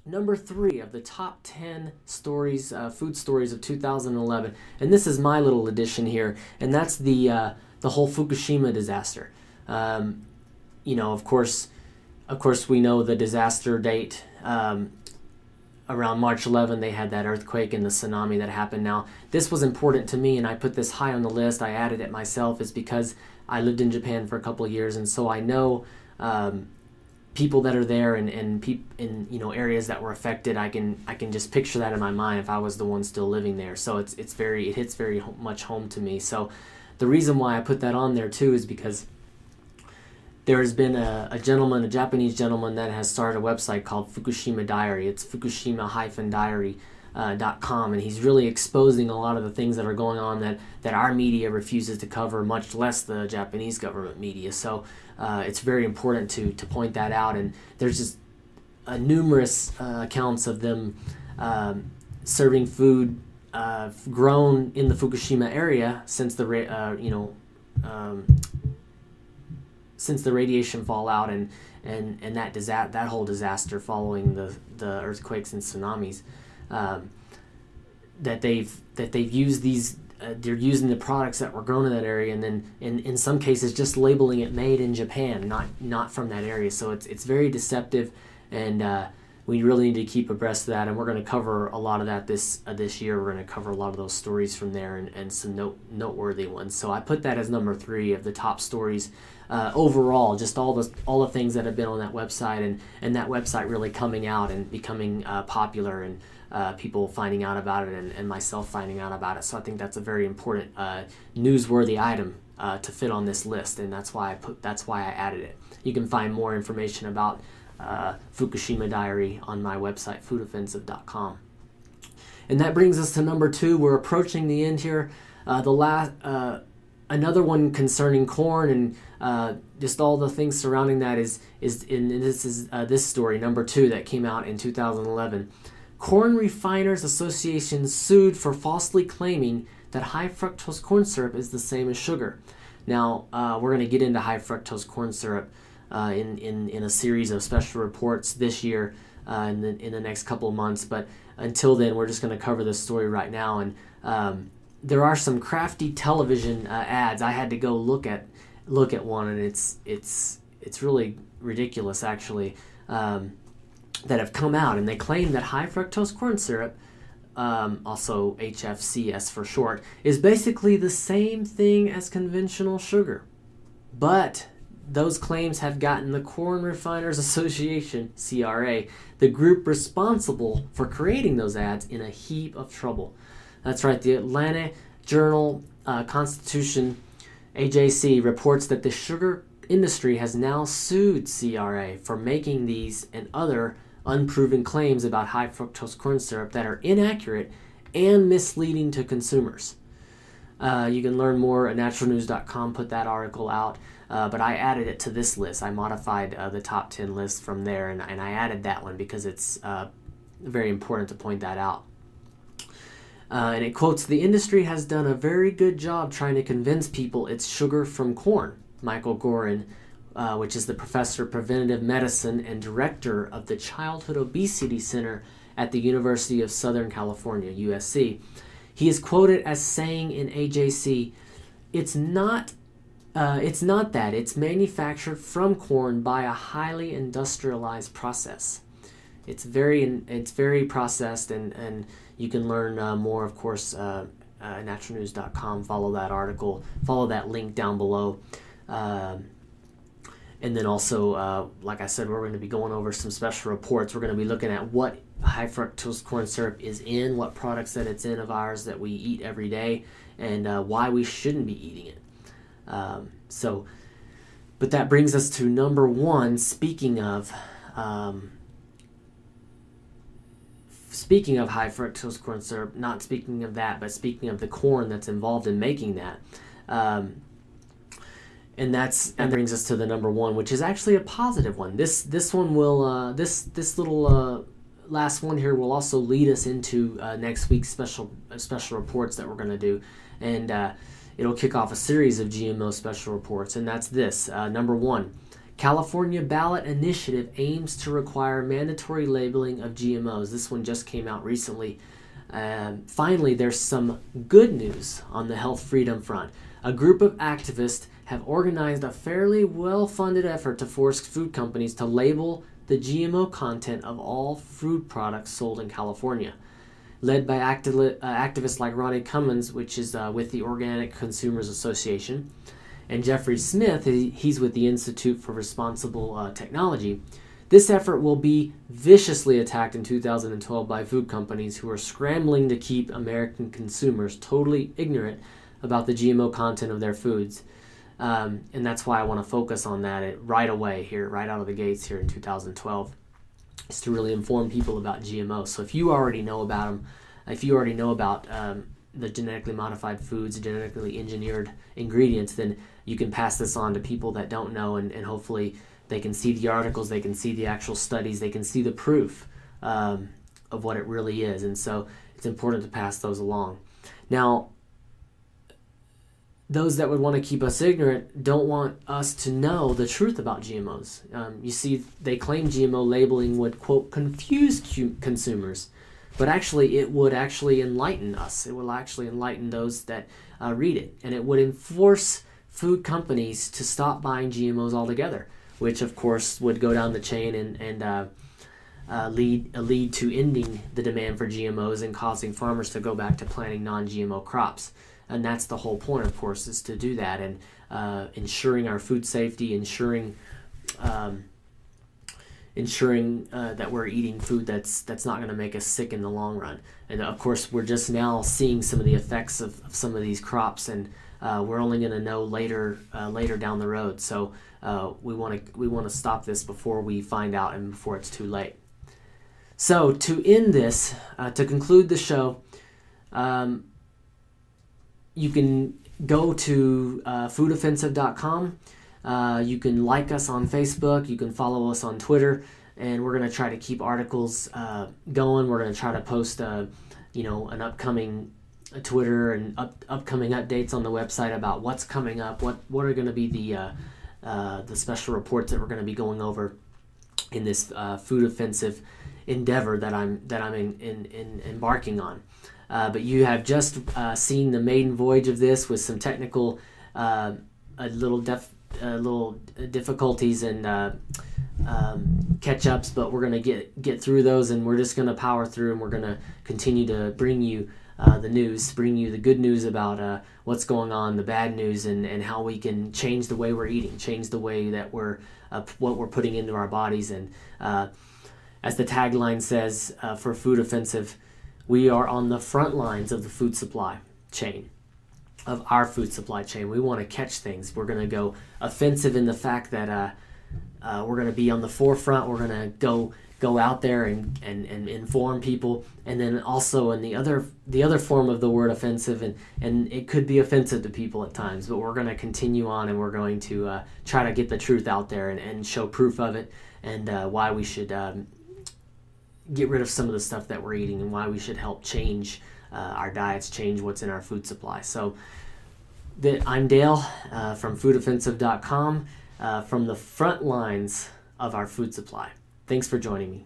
Number 3 of the top 10 stories, food stories of 2011, and this is my little addition here, and that's the whole Fukushima disaster. Of course, we know the disaster date. Around March 11, they had that earthquake and the tsunami that happened. Now, this was important to me, and I put this high on the list. I added it myself, is because I lived in Japan for a couple of years, and so I know people that are there and in areas that were affected. I can just picture that in my mind if I was the one still living there. So it hits very much home to me. So the reason why I put that on there too is because there has been a Japanese gentleman that has started a website called Fukushima Diary. It's Fukushima-diary.com, and he's really exposing a lot of the things that are going on that our media refuses to cover, much less the Japanese government media. So it's very important to point that out, and there's just numerous accounts of them serving food grown in the Fukushima area since the radiation fallout and that whole disaster following the earthquakes and tsunamis, that they've used these. They're using the products that were grown in that area, and then in some cases just labeling it made in Japan, not from that area. So it's very deceptive, and we really need to keep abreast of that. And we're going to cover a lot of that this year. We're going to cover a lot of those stories from there and some noteworthy ones. So I put that as number 3 of the top stories overall. Just all the things that have been on that website, and that website really coming out and becoming popular, and people finding out about it, and myself finding out about it. So I think that's a very important newsworthy item to fit on this list, and that's why I added it. You can find more information about Fukushima Diary on my website, foodoffensive.com. And that brings us to number 2. We're approaching the end here. Another one concerning corn and just all the things surrounding that is this story, number 2, that came out in 2011. Corn Refiners Association sued for falsely claiming that high fructose corn syrup is the same as sugar. Now, we're going to get into high fructose corn syrup in a series of special reports this year in the next couple of months. But until then, we're just going to cover this story right now. And there are some crafty television ads. I had to go look at one, and it's really ridiculous, actually. That have come out, and they claim that high fructose corn syrup, also HFCS for short, is basically the same thing as conventional sugar. But those claims have gotten the Corn Refiners Association, CRA, the group responsible for creating those ads, in a heap of trouble. That's right, the Atlanta Journal-Constitution, AJC, reports that the sugar industry has now sued CRA for making these and other unproven claims about high fructose corn syrup that are inaccurate and misleading to consumers. You can learn more at naturalnews.com, put that article out, but I added it to this list. I modified the top 10 list from there, and I added that one because it's very important to point that out. And it quotes, "The industry has done a very good job trying to convince people it's sugar from corn." Michael Gorin, which is the professor of preventative medicine and director of the Childhood Obesity Center at the University of Southern California, USC. He is quoted as saying in AJC, it's not that. It's manufactured from corn by a highly industrialized process. It's very processed, and you can learn more, of course, naturalnews.com. Follow that article, follow that link down below. And then also, like I said, we're going to be going over some special reports. We're going to be looking at what high fructose corn syrup is in, what products that it's in of ours that we eat every day, and why we shouldn't be eating it. But that brings us to number 1. Speaking of high fructose corn syrup, not speaking of that, but speaking of the corn that's involved in making that. And that brings us to the number 1, which is actually a positive one. This one will this little last one here will also lead us into next week's special reports that we're going to do, and it'll kick off a series of GMO special reports. And that's this number 1: California ballot initiative aims to require mandatory labeling of GMOs. This one just came out recently. Finally, there's some good news on the health freedom front. A group of activists have organized a fairly well-funded effort to force food companies to label the GMO content of all food products sold in California. Led by activists like Ronnie Cummins, which is with the Organic Consumers Association, and Jeffrey Smith, he's with the Institute for Responsible Technology. This effort will be viciously attacked in 2012 by food companies who are scrambling to keep American consumers totally ignorant about the GMO content of their foods. And that's why I want to focus on that right away here, right out of the gates here in 2012. Is to really inform people about GMOs. So if you already know about them, if you already know about the genetically modified foods, genetically engineered ingredients, then you can pass this on to people that don't know, and hopefully they can see the articles, they can see the actual studies, they can see the proof of what it really is. And so it's important to pass those along. Now, those that would want to keep us ignorant don't want us to know the truth about GMOs. You see, they claim GMO labeling would, quote, confuse consumers, but actually it would actually enlighten us. It will actually enlighten those that read it, and it would enforce food companies to stop buying GMOs altogether, which of course would go down the chain and lead to ending the demand for GMOs and causing farmers to go back to planting non-GMO crops. And that's the whole point, of course, is to do that and ensuring our food safety, ensuring that we're eating food that's not going to make us sick in the long run. And of course, we're just now seeing some of the effects of some of these crops, and we're only going to know later down the road. So we want to stop this before we find out and before it's too late. So to end this, to conclude the show. You can go to foodoffensive.com. You can like us on Facebook. You can follow us on Twitter. And we're going to try to keep articles going. We're going to try to post, an upcoming Twitter and upcoming updates on the website about what's coming up. What are going to be the special reports that we're going to be going over in this food offensive endeavor that I'm embarking on. But you have just seen the maiden voyage of this with some technical little difficulties and catch-ups, but we're going to get through those, and we're just going to power through, and we're going to continue to bring you the news, bring you the good news about what's going on, the bad news, and how we can change the way we're eating, change the way that what we're putting into our bodies. And as the tagline says for Food Offensive, we are on the front lines of the food supply chain, of our food supply chain. We want to catch things. We're going to go offensive in the fact that we're going to be on the forefront. We're going to go out there and inform people. And then also in the other form of the word offensive, and it could be offensive to people at times, but we're going to continue on, and we're going to try to get the truth out there and show proof of it, and why we should get rid of some of the stuff that we're eating, and why we should help change our diets, change what's in our food supply. So I'm Dale from foodoffensive.com, from the front lines of our food supply. Thanks for joining me.